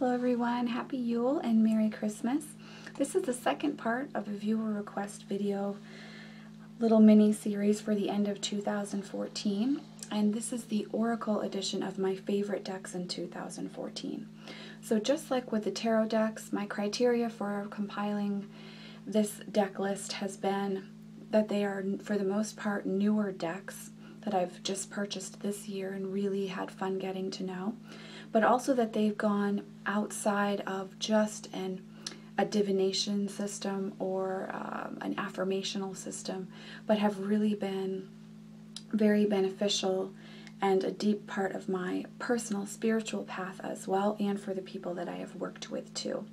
Hello everyone, Happy Yule and Merry Christmas. This is the second part of a viewer request video, little mini series for the end of 2014, and this is the Oracle edition of my favorite decks in 2014. So just like with the tarot decks, my criteria for compiling this deck list has been that they are, for the most part, newer decks that I've just purchased this year and really had fun getting to know, but also that they've gone outside of just a divination system or an affirmational system, but have really been very beneficial and a deep part of my personal spiritual path as well, and for the people that I have worked with too.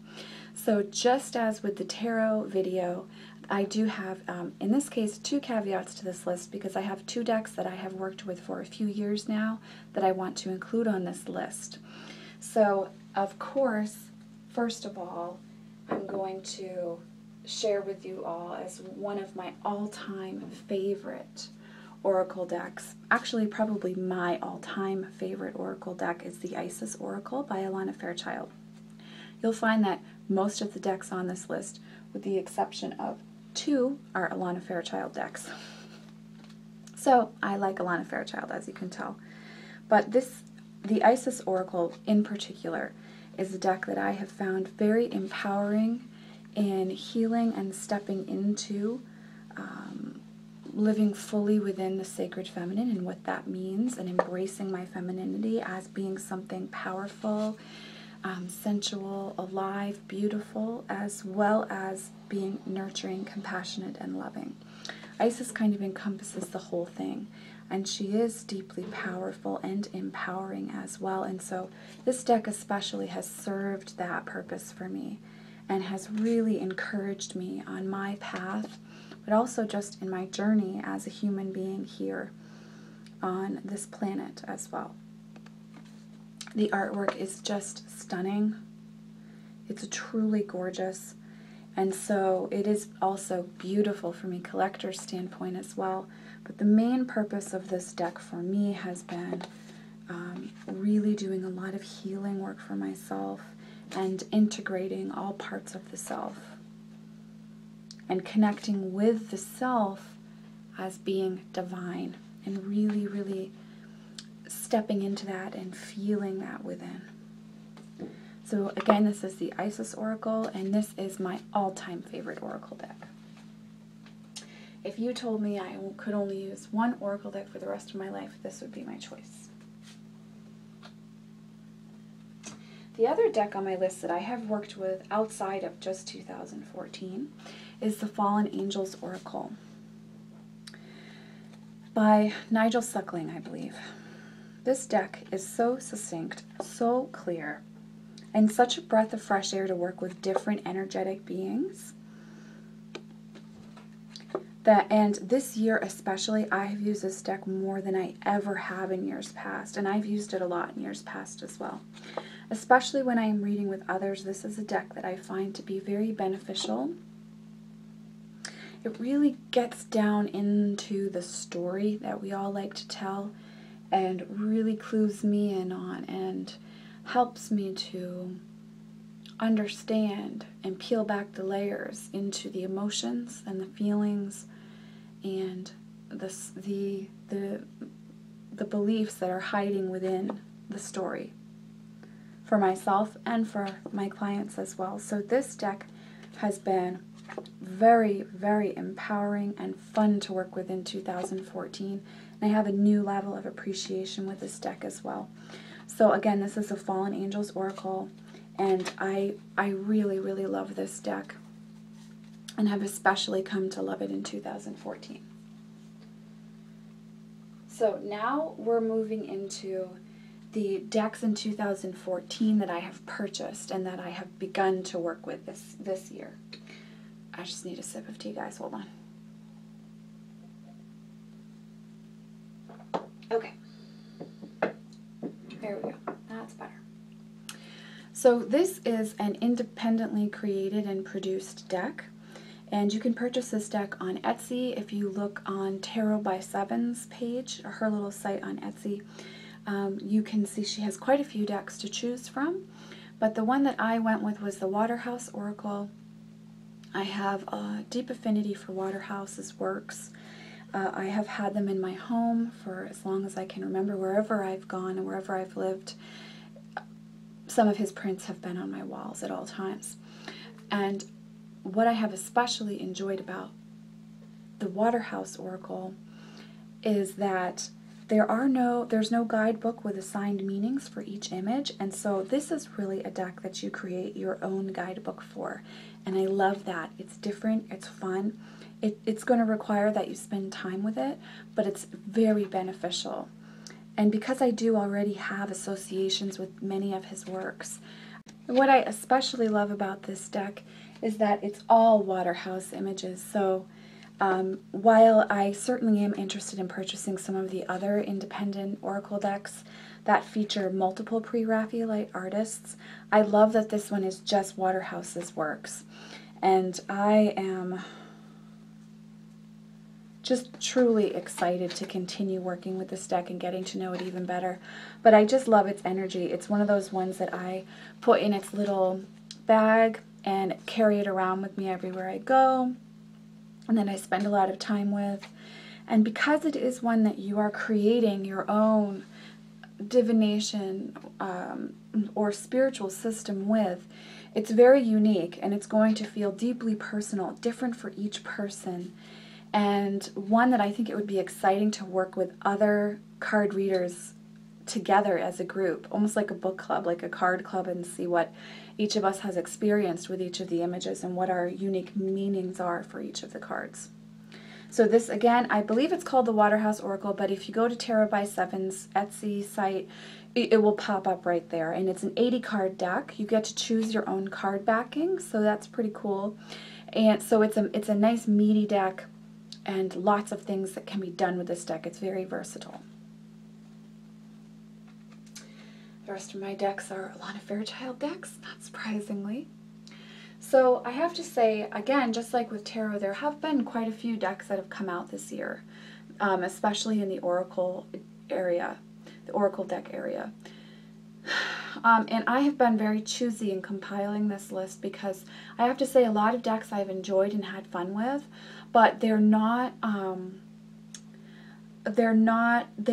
So just as with the tarot video, I do have, in this case, two caveats to this list because I have two decks that I have worked with for a few years now that I want to include on this list. So, of course, first of all, I'm going to share with you all as one of my all-time favorite Oracle decks. Actually, probably my all-time favorite Oracle deck is the Isis Oracle by Alana Fairchild. You'll find that most of the decks on this list, with the exception of two, are Alana Fairchild decks. So I like Alana Fairchild, as you can tell. But the Isis Oracle in particular is a deck that I have found very empowering in healing and stepping into living fully within the sacred feminine and what that means, and embracing my femininity as being something powerful, sensual, alive, beautiful, as well as being nurturing, compassionate, and loving. Isis kind of encompasses the whole thing, and she is deeply powerful and empowering as well, and so this deck especially has served that purpose for me and has really encouraged me on my path, but also just in my journey as a human being here on this planet as well. The artwork is just stunning. It's truly gorgeous, and so it is also beautiful from a collector's standpoint as well. But the main purpose of this deck for me has been really doing a lot of healing work for myself and integrating all parts of the self and connecting with the self as being divine and really, really stepping into that and feeling that within. So again, this is the Isis Oracle, and this is my all-time favorite Oracle deck. If you told me I could only use one Oracle deck for the rest of my life, this would be my choice. The other deck on my list that I have worked with outside of just 2014 is the Fallen Angels Oracle by Nigel Suckling, I believe. This deck is so succinct, so clear, and such a breath of fresh air to work with different energetic beings. And this year especially, I have used this deck more than I ever have in years past, and I've used it a lot in years past as well. Especially when I am reading with others, this is a deck that I find to be very beneficial. It really gets down into the story that we all like to tell and really clues me in on and helps me to understand and peel back the layers into the emotions and the feelings and the beliefs that are hiding within the story for myself and for my clients as well. So this deck has been very, very empowering and fun to work with in 2014, and I have a new level of appreciation with this deck as well. So again, this is the Fallen Angels Oracle, and I really, really love this deck and have especially come to love it in 2014. So now we're moving into the decks in 2014 that I have purchased and that I have begun to work with this year. I just need a sip of tea, guys. Hold on. Okay. There we go. That's better. So this is an independently created and produced deck, and you can purchase this deck on Etsy. If you look on Tarot by Seven's page, or her little site on Etsy, you can see she has quite a few decks to choose from, but the one that I went with was the Waterhouse Oracle. I have a deep affinity for Waterhouse's works. I have had them in my home for as long as I can remember. Wherever I've gone and wherever I've lived, some of his prints have been on my walls at all times. And what I have especially enjoyed about the Waterhouse Oracle is that there's no guidebook with assigned meanings for each image, and so this is really a deck that you create your own guidebook for, and I love that. It's different, it's fun, it's going to require that you spend time with it, but it's very beneficial. And because I do already have associations with many of his works, what I especially love about this deck is that it's all Waterhouse images. So while I certainly am interested in purchasing some of the other independent Oracle decks that feature multiple pre-Raphaelite artists, I love that this one is just Waterhouse's works. And I am just truly excited to continue working with this deck and getting to know it even better. But I just love its energy. It's one of those ones that I put in its little bag and carry it around with me everywhere I go, and then I spend a lot of time with. And because it is one that you are creating your own divination or spiritual system with, it's very unique, and it's going to feel deeply personal, different for each person, and one that I think it would be exciting to work with other card readers together as a group, almost like a book club, like a card club, and see what each of us has experienced with each of the images and what our unique meanings are for each of the cards. So this, again, I believe it's called the Waterhouse Oracle, but if you go to Tarot by Seven's Etsy site, it will pop up right there. And it's an 80 card deck. You get to choose your own card backing, so that's pretty cool. And so it's a nice meaty deck, and lots of things that can be done with this deck. It's very versatile. The rest of my decks are Alana Fairchild decks, not surprisingly. So I have to say, again, just like with tarot, there have been quite a few decks that have come out this year, especially in the Oracle area, the Oracle deck area. And I have been very choosy in compiling this list because I have to say a lot of decks I've enjoyed and had fun with, but they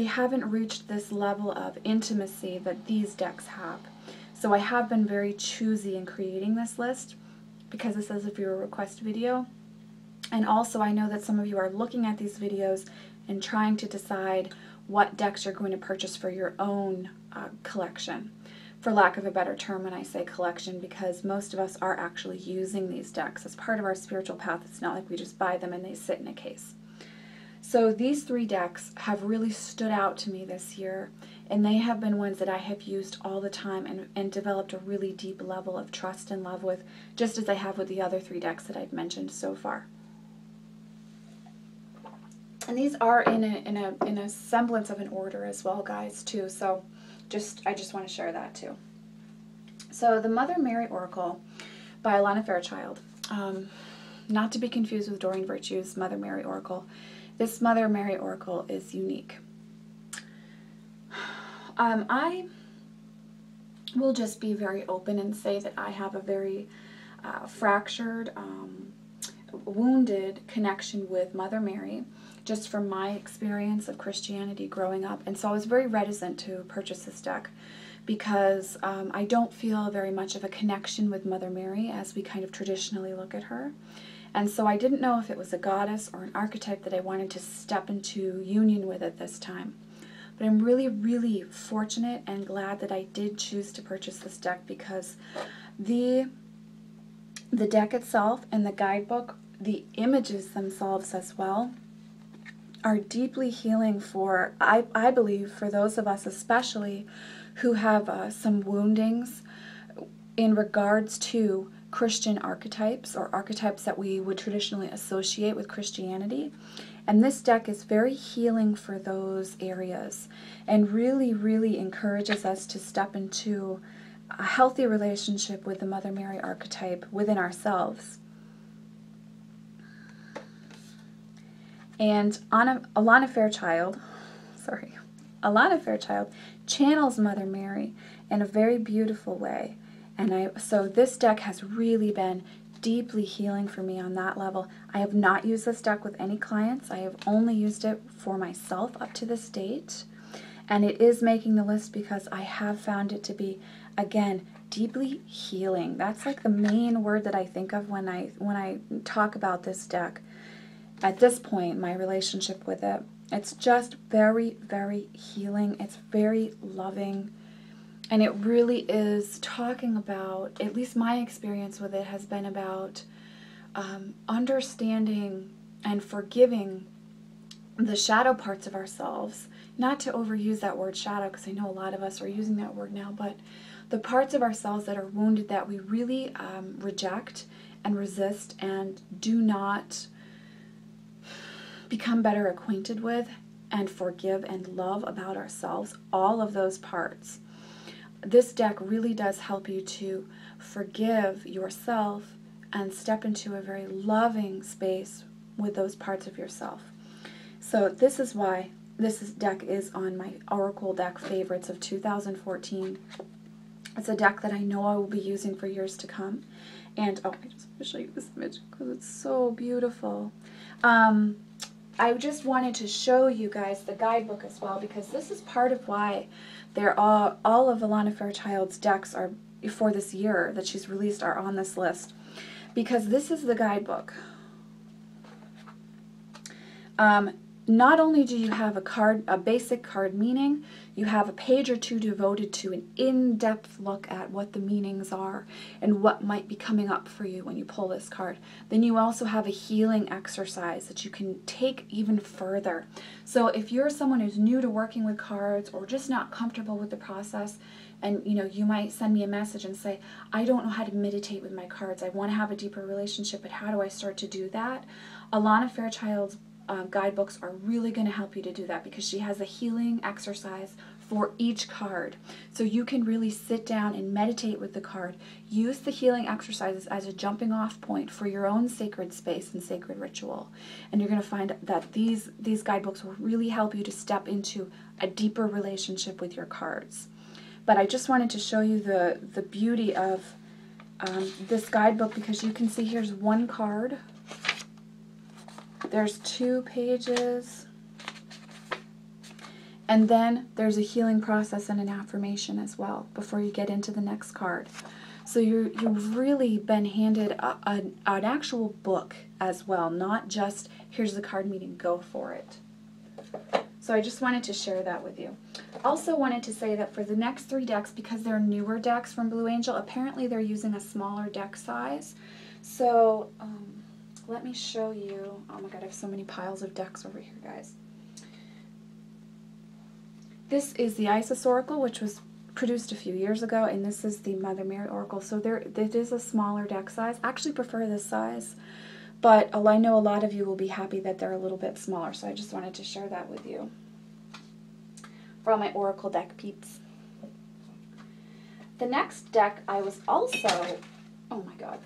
haven't reached this level of intimacy that these decks have. So I have been very choosy in creating this list because this is a viewer request video. And also I know that some of you are looking at these videos and trying to decide what decks you're going to purchase for your own collection. For lack of a better term when I say collection, because most of us are actually using these decks as part of our spiritual path. It's not like we just buy them and they sit in a case. So these three decks have really stood out to me this year, and they have been ones that I have used all the time and developed a really deep level of trust and love with, just as I have with the other three decks that I've mentioned so far. And these are in a semblance of an order as well, guys, too. So I just want to share that too. So the Mother Mary Oracle by Alana Fairchild, not to be confused with Doreen Virtue's Mother Mary Oracle. This Mother Mary Oracle is unique. I will just be very open and say that I have a very fractured, wounded connection with Mother Mary, just from my experience of Christianity growing up. And so I was very reticent to purchase this deck because I don't feel very much of a connection with Mother Mary as we kind of traditionally look at her. And so I didn't know if it was a goddess or an archetype that I wanted to step into union with at this time. But I'm really, really fortunate and glad that I did choose to purchase this deck because the deck itself and the guidebook, the images themselves as well, are deeply healing for, I believe, for those of us especially who have some woundings in regards to Christian archetypes or archetypes that we would traditionally associate with Christianity. And this deck is very healing for those areas and really, really encourages us to step into a healthy relationship with the Mother Mary archetype within ourselves. And Alana Fairchild channels Mother Mary in a very beautiful way. And so this deck has really been deeply healing for me on that level. I have not used this deck with any clients. I have only used it for myself up to this date. And it is making the list because I have found it to be, again, deeply healing. That's like the main word that I think of when I talk about this deck. At this point, my relationship with it, it's just very, very healing. It's very loving. And it really is talking about, at least my experience with it has been about understanding and forgiving the shadow parts of ourselves. Not to overuse that word shadow, because I know a lot of us are using that word now, but the parts of ourselves that are wounded that we really reject and resist and do not become better acquainted with and forgive and love about ourselves, all of those parts. This deck really does help you to forgive yourself and step into a very loving space with those parts of yourself. So this is why this deck is on my Oracle deck favorites of 2014. It's a deck that I know I will be using for years to come. And, oh, I just want to show you this image because it's so beautiful. I just wanted to show you guys the guidebook as well, because this is part of why all of Alana Fairchild's decks are for this year that she's released are on this list, because this is the guidebook. Not only do you have a basic card meaning, you have a page or two devoted to an in-depth look at what the meanings are and what might be coming up for you when you pull this card. Then you also have a healing exercise that you can take even further. So if you're someone who's new to working with cards or just not comfortable with the process, and you might send me a message and say, I don't know how to meditate with my cards. I want to have a deeper relationship, but how do I start to do that? Alana Fairchild's guidebooks are really going to help you to do that, because she has a healing exercise for each card. So you can really sit down and meditate with the card. Use the healing exercises as a jumping off point for your own sacred space and sacred ritual. And you're going to find that these guidebooks will really help you to step into a deeper relationship with your cards. But I just wanted to show you the beauty of this guidebook, because you can see here's one card. There's 2 pages, and then there's a healing process and an affirmation as well before you get into the next card. So you've really been handed an actual book as well, not just here's the card meaning, go for it. So I just wanted to share that with you. Also wanted to say that for the next 3 decks, because they're newer decks from Blue Angel, apparently they're using a smaller deck size. So let me show you. Oh my god, I have so many piles of decks over here, guys. This is the Isis Oracle, which was produced a few years ago, and this is the Mother Mary Oracle. So it is a smaller deck size. I actually prefer this size, but I know a lot of you will be happy that they're a little bit smaller, so I just wanted to share that with you. For all my Oracle deck peeps. The next deck I was also... Oh my god.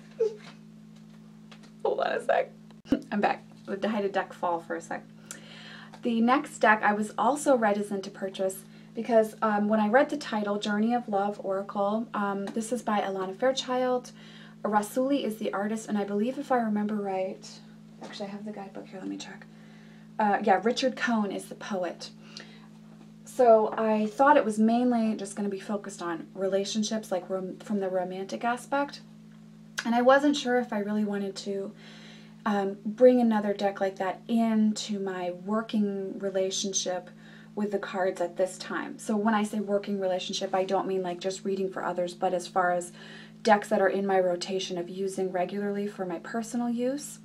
Hold on a sec. I'm back. I had a deck fall for a sec. The next deck I was also reticent to purchase because when I read the title, Journey of Love Oracle, this is by Alana Fairchild. Rasuli is the artist, and I believe, if I remember right, actually I have the guidebook here, let me check. Yeah, Richard Cohn is the poet. So I thought it was mainly just going to be focused on relationships, like from the romantic aspect. And I wasn't sure if I really wanted to bring another deck like that into my working relationship with the cards at this time. So when I say working relationship, I don't mean like just reading for others, but as far as decks that are in my rotation of using regularly for my personal use.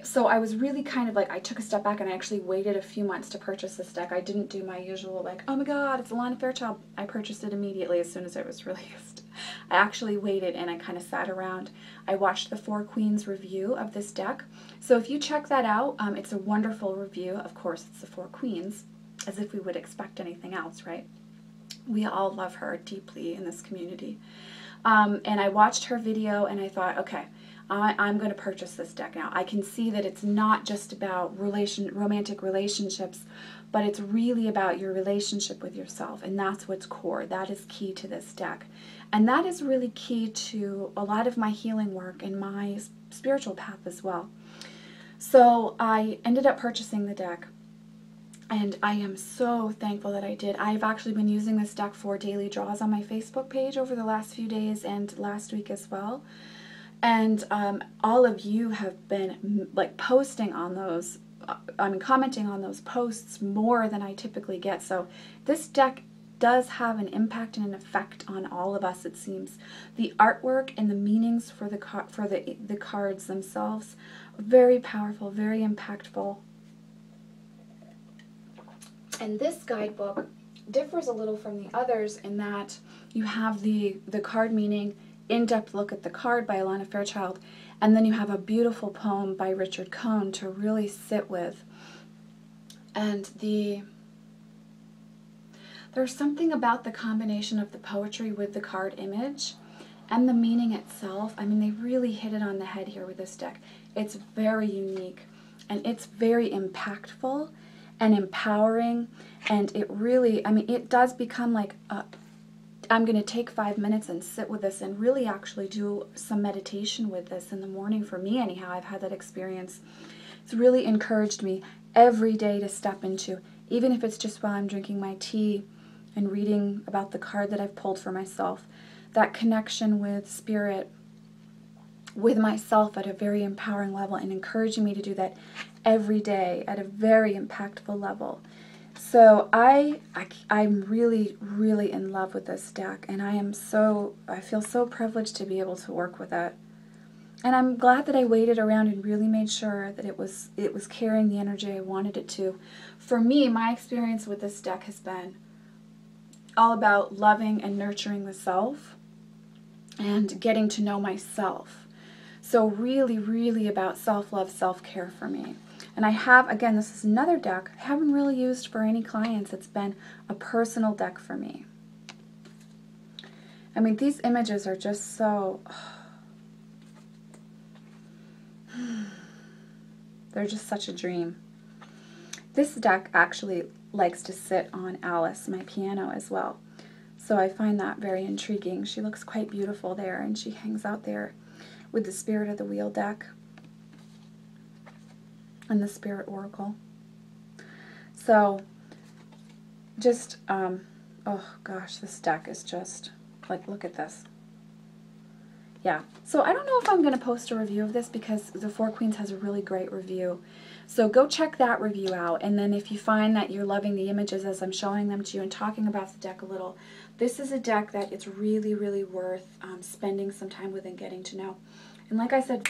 So I was really kind of like, I took a step back and I actually waited a few months to purchase this deck. I didn't do my usual like, oh my god, it's Alana Fairchild. I purchased it immediately as soon as it was released. I actually waited and I kind of sat around. I watched the Four Queens review of this deck. So if you check that out, it's a wonderful review. Of course, it's the Four Queens, as if we would expect anything else, right? We all love her deeply in this community. And I watched her video and I thought, okay, I'm going to purchase this deck now. I can see that it's not just about romantic relationships, but it's really about your relationship with yourself, and that's what's core. That is key to this deck. And that is really key to a lot of my healing work and my spiritual path as well. So I ended up purchasing the deck, and I am so thankful that I did. I've actually been using this deck for daily draws on my Facebook page over the last few days and last week as well. And all of you have been like posting on those, commenting on those posts more than I typically get. So this deck does have an impact and an effect on all of us, it seems. The artwork and the meanings for the cards themselves, very powerful, very impactful. And this guidebook differs a little from the others in that you have the card meaning, in-depth look at the card by Alana Fairchild, and then you have a beautiful poem by Richard Cohn to really sit with. And there's something about the combination of the poetry with the card image and the meaning itself. I mean, they really hit it on the head here with this deck. It's very unique, and it's very impactful and empowering, and it really, I mean, it does become like I'm going to take 5 minutes and sit with this and really actually do some meditation with this in the morning. For me anyhow, I've had that experience. It's really encouraged me every day to step into, even if it's just while I'm drinking my tea and reading about the card that I've pulled for myself, that connection with spirit, with myself at a very empowering level, and encouraging me to do that every day at a very impactful level. So I'm really, really in love with this deck, and I feel so privileged to be able to work with it. And I'm glad that I waited around and really made sure that it was carrying the energy I wanted it to. For me, my experience with this deck has been all about loving and nurturing the self and getting to know myself. So really, really about self-love, self-care for me. And I have, again, this is another deck I haven't really used for any clients. It's been a personal deck for me. I mean, these images are just so, they're just such a dream. This deck actually likes to sit on Alice, my piano, as well. So I find that very intriguing. She looks quite beautiful there, and she hangs out there with the Spirit of the Wheel deck and the Spirit Oracle. So just, oh gosh, this deck is just, like, look at this. Yeah, so I don't know if I'm going to post a review of this because the Four Queens has a really great review. So go check that review out, and then if you find that you're loving the images as I'm showing them to you and talking about the deck a little, this is a deck that it's really, really worth spending some time with and getting to know. And like I said,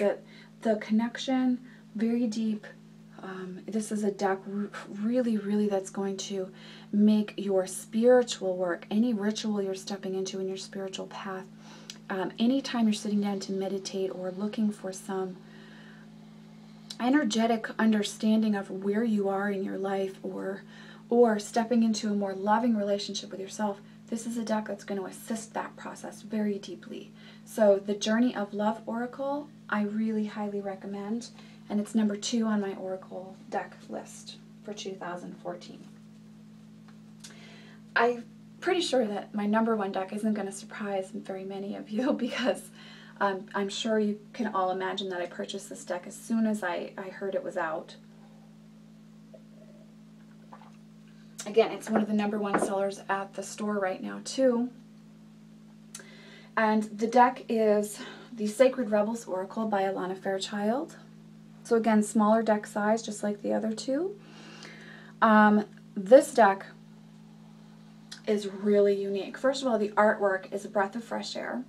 the connection, very deep. This is a deck really, really that's going to make your spiritual work, any ritual you're stepping into in your spiritual path, anytime you're sitting down to meditate or looking for some energetic understanding of where you are in your life, or stepping into a more loving relationship with yourself, this is a deck that's going to assist that process very deeply. So the Journey of Love Oracle, I really highly recommend, and it's number 2 on my Oracle deck list for 2014. I'm pretty sure that my number 1 deck isn't going to surprise very many of you because I'm sure you can all imagine that I purchased this deck as soon as I heard it was out. Again, it's one of the number 1 sellers at the store right now too. And the deck is the Sacred Rebels Oracle by Alana Fairchild. So again, smaller deck size, just like the other 2. This deck is really unique. First of all, the artwork is a breath of fresh air.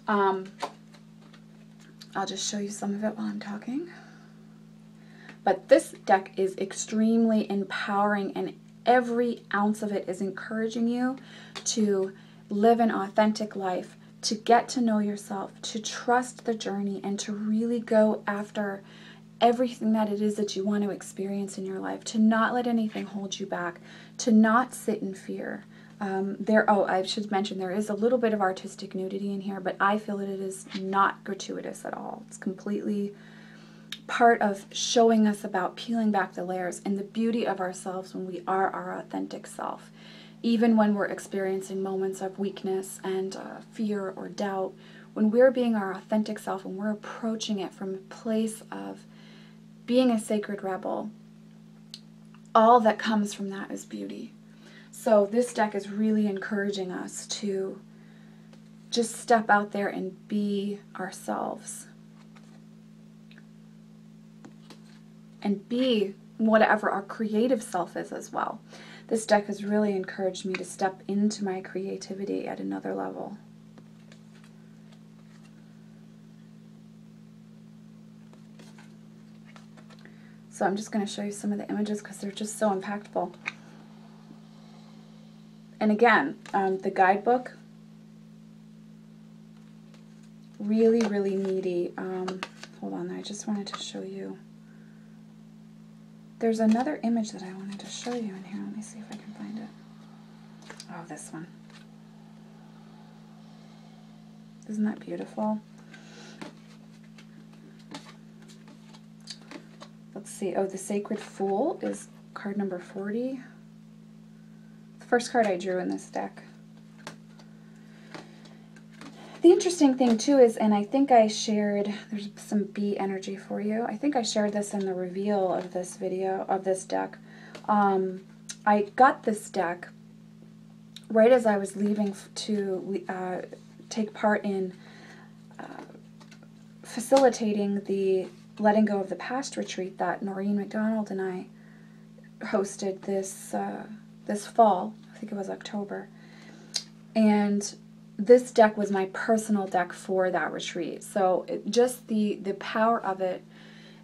I'll just show you some of it while I'm talking. But this deck is extremely empowering, and every ounce of it is encouraging you to live an authentic life, to get to know yourself, to trust the journey, and to really go after everything that it is that you want to experience in your life, to not let anything hold you back, to not sit in fear. I should mention there is a little bit of artistic nudity in here, but I feel that it is not gratuitous at all. It's completely part of showing us about peeling back the layers and the beauty of ourselves when we are our authentic self. Even when we're experiencing moments of weakness and fear or doubt, when we're being our authentic self and we're approaching it from a place of being a sacred rebel, all that comes from that is beauty. So this deck is really encouraging us to just step out there and be ourselves. And be whatever our creative self is as well. This deck has really encouraged me to step into my creativity at another level. So I'm just going to show you some of the images because they're just so impactful. And again, the guidebook, really, really needy. Hold on, I just wanted to show you. There's another image that I wanted to show you in here. Let me see if I can find it. Oh, this one. Isn't that beautiful? Let's see. Oh, the Sacred Fool is card number 40. The first card I drew in this deck. The interesting thing too is, and I think I shared, there's some bee energy for you. I think I shared this in the reveal of this video, of this deck. I got this deck right as I was leaving to take part in facilitating the Letting Go of the Past retreat that Noreen McDonald and I hosted this fall. I think it was October. And this deck was my personal deck for that retreat. So just the power of it,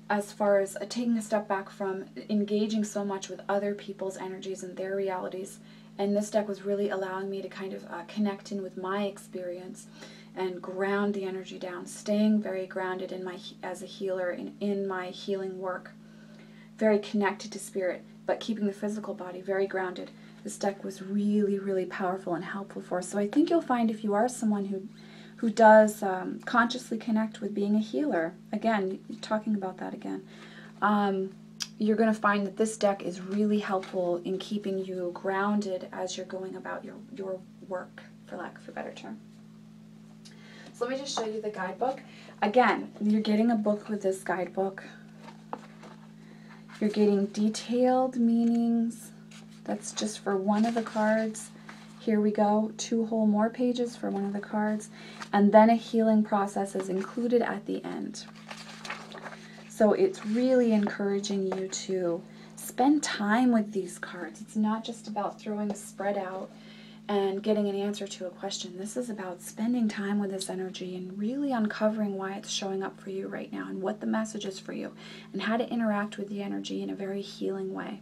as far as taking a step back from engaging so much with other people's energies and their realities, and this deck was really allowing me to kind of connect in with my experience and ground the energy down, staying very grounded in my as a healer in my healing work, very connected to spirit, but keeping the physical body very grounded. This deck was really, really powerful and helpful for us. So I think you'll find if you are someone who does consciously connect with being a healer, again, talking about that again, you're going to find that this deck is really helpful in keeping you grounded as you're going about your work, for lack of a better term. So let me just show you the guidebook. Again, you're getting a book with this guidebook. You're getting detailed meanings. That's just for one of the cards. Here we go, 2 whole more pages for one of the cards. And then a healing process is included at the end. So it's really encouraging you to spend time with these cards. It's not just about throwing a spread out and getting an answer to a question. This is about spending time with this energy and really uncovering why it's showing up for you right now and what the message is for you and how to interact with the energy in a very healing way.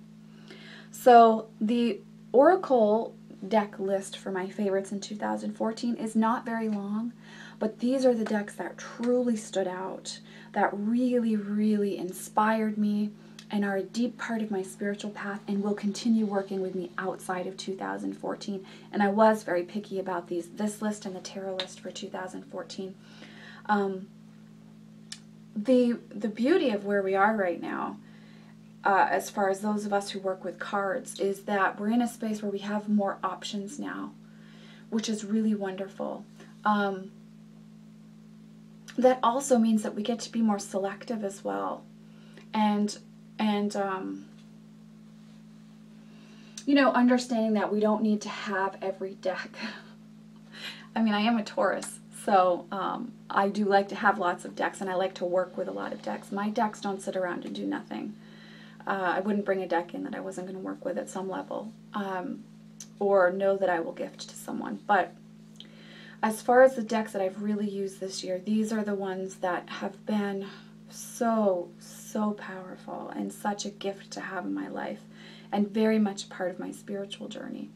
So the Oracle deck list for my favorites in 2014 is not very long, but these are the decks that truly stood out, that really, really inspired me and are a deep part of my spiritual path and will continue working with me outside of 2014. And I was very picky about this list and the tarot list for 2014. The beauty of where we are right now, as far as those of us who work with cards, is that we're in a space where we have more options now, which is really wonderful. That also means that we get to be more selective as well. And you know, understanding that we don't need to have every deck. I mean, I am a Taurus, so I do like to have lots of decks, and I like to work with a lot of decks. My decks don't sit around and do nothing. I wouldn't bring a deck in that I wasn't going to work with at some level, or know that I will gift to someone. But as far as the decks that I've really used this year, these are the ones that have been so powerful and such a gift to have in my life, and very much a part of my spiritual journey.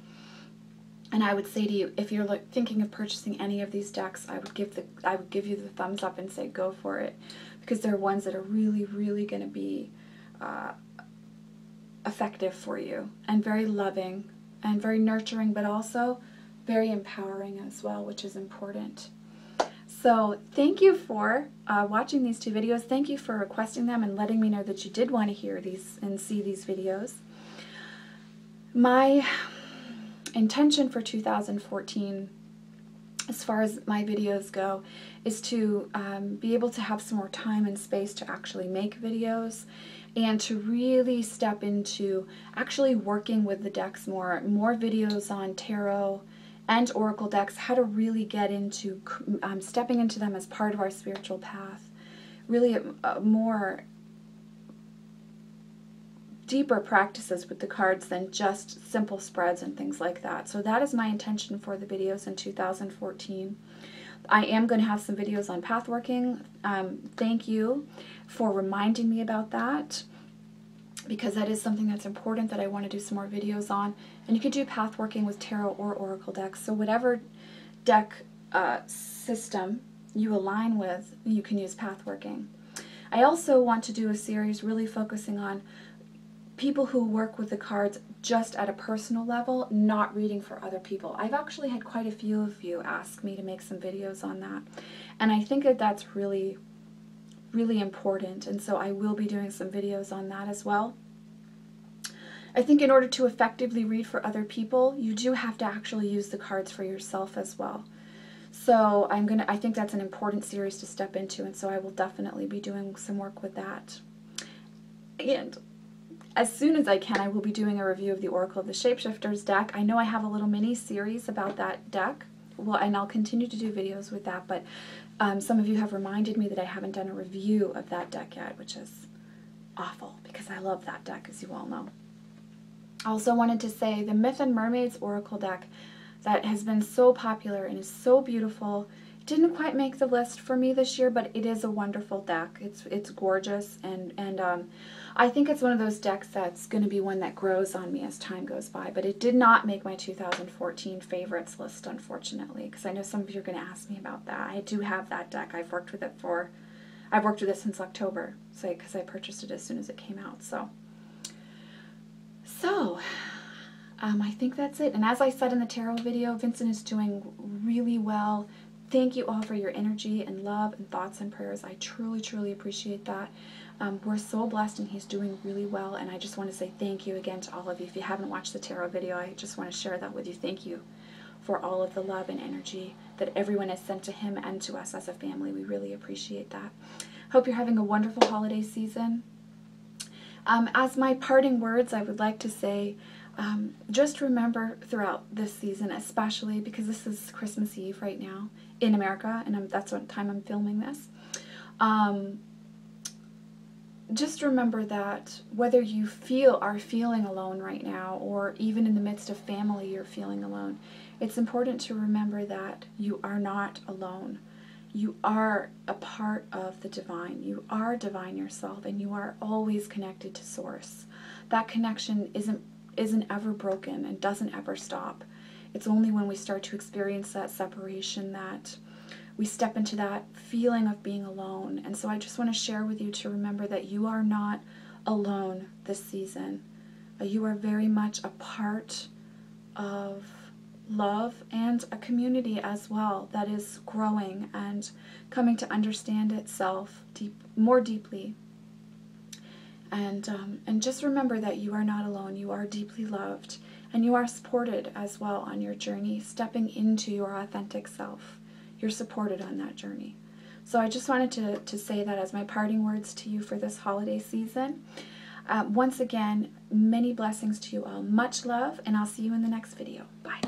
And I would say to you, if you're thinking of purchasing any of these decks, I would give you the thumbs up and say go for it, because they're ones that are really, really going to be effective for you and very loving and very nurturing, but also very empowering as well, which is important. So thank you for watching these two videos. Thank you for requesting them and letting me know that you did want to hear these and see these videos. My intention for 2014, as far as my videos go, is to be able to have some more time and space to actually make videos and to really step into actually working with the decks more videos on tarot and oracle decks, how to really get into stepping into them as part of our spiritual path, really more deeper practices with the cards than just simple spreads and things like that. So that is my intention for the videos in 2014. I am going to have some videos on pathworking. Thank you for reminding me about that, because that is something that's important that I want to do some more videos on. And you could do pathworking with tarot or oracle decks. So whatever deck system you align with, you can use pathworking. I also want to do a series really focusing on people who work with the cards just at a personal level, not reading for other people. I've actually had quite a few of you ask me to make some videos on that, and I think that that's really, really important, and so I will be doing some videos on that as well. I think in order to effectively read for other people, you do have to actually use the cards for yourself as well. So I think that's an important series to step into, and so I will definitely be doing some work with that. And as soon as I can, I will be doing a review of the Oracle of the Shapeshifters deck. I know I have a little mini series about that deck, and I'll continue to do videos with that, but some of you have reminded me that I haven't done a review of that deck yet, which is awful because I love that deck, as you all know. I also wanted to say the Myth and Mermaids Oracle deck that has been so popular and is so beautiful didn't quite make the list for me this year, but it is a wonderful deck. It's gorgeous, and I think it's one of those decks that's going to be one that grows on me as time goes by, but it did not make my 2014 favorites list, unfortunately, because I know some of you are going to ask me about that. I do have that deck. I've worked with it since October, so because I purchased it as soon as it came out. So I think that's it. And as I said in the tarot video, Vincent is doing really well. Thank you all for your energy and love and thoughts and prayers. I truly, truly appreciate that. We're so blessed, and he's doing really well, and I just want to say thank you again to all of you. If you haven't watched the tarot video, I just want to share that with you. Thank you for all of the love and energy that everyone has sent to him and to us as a family. We really appreciate that. Hope you're having a wonderful holiday season. As my parting words, I would like to say, just remember throughout this season, especially because this is Christmas Eve right now in America, and that's what time I'm filming this. Just remember that whether you are feeling alone right now, or even in the midst of family you're feeling alone, it's important to remember that you are not alone. You are a part of the divine. You are divine yourself, and you are always connected to Source. That connection isn't ever broken and doesn't ever stop. It's only when we start to experience that separation that we step into that feeling of being alone. And so I just want to share with you to remember that you are not alone this season. You are very much a part of love and a community as well that is growing and coming to understand itself more deeply. And just remember that you are not alone. You are deeply loved, and you are supported as well on your journey, stepping into your authentic self. You're supported on that journey. So I just wanted to say that as my parting words to you for this holiday season. Once again, many blessings to you all. Much love, and I'll see you in the next video. Bye.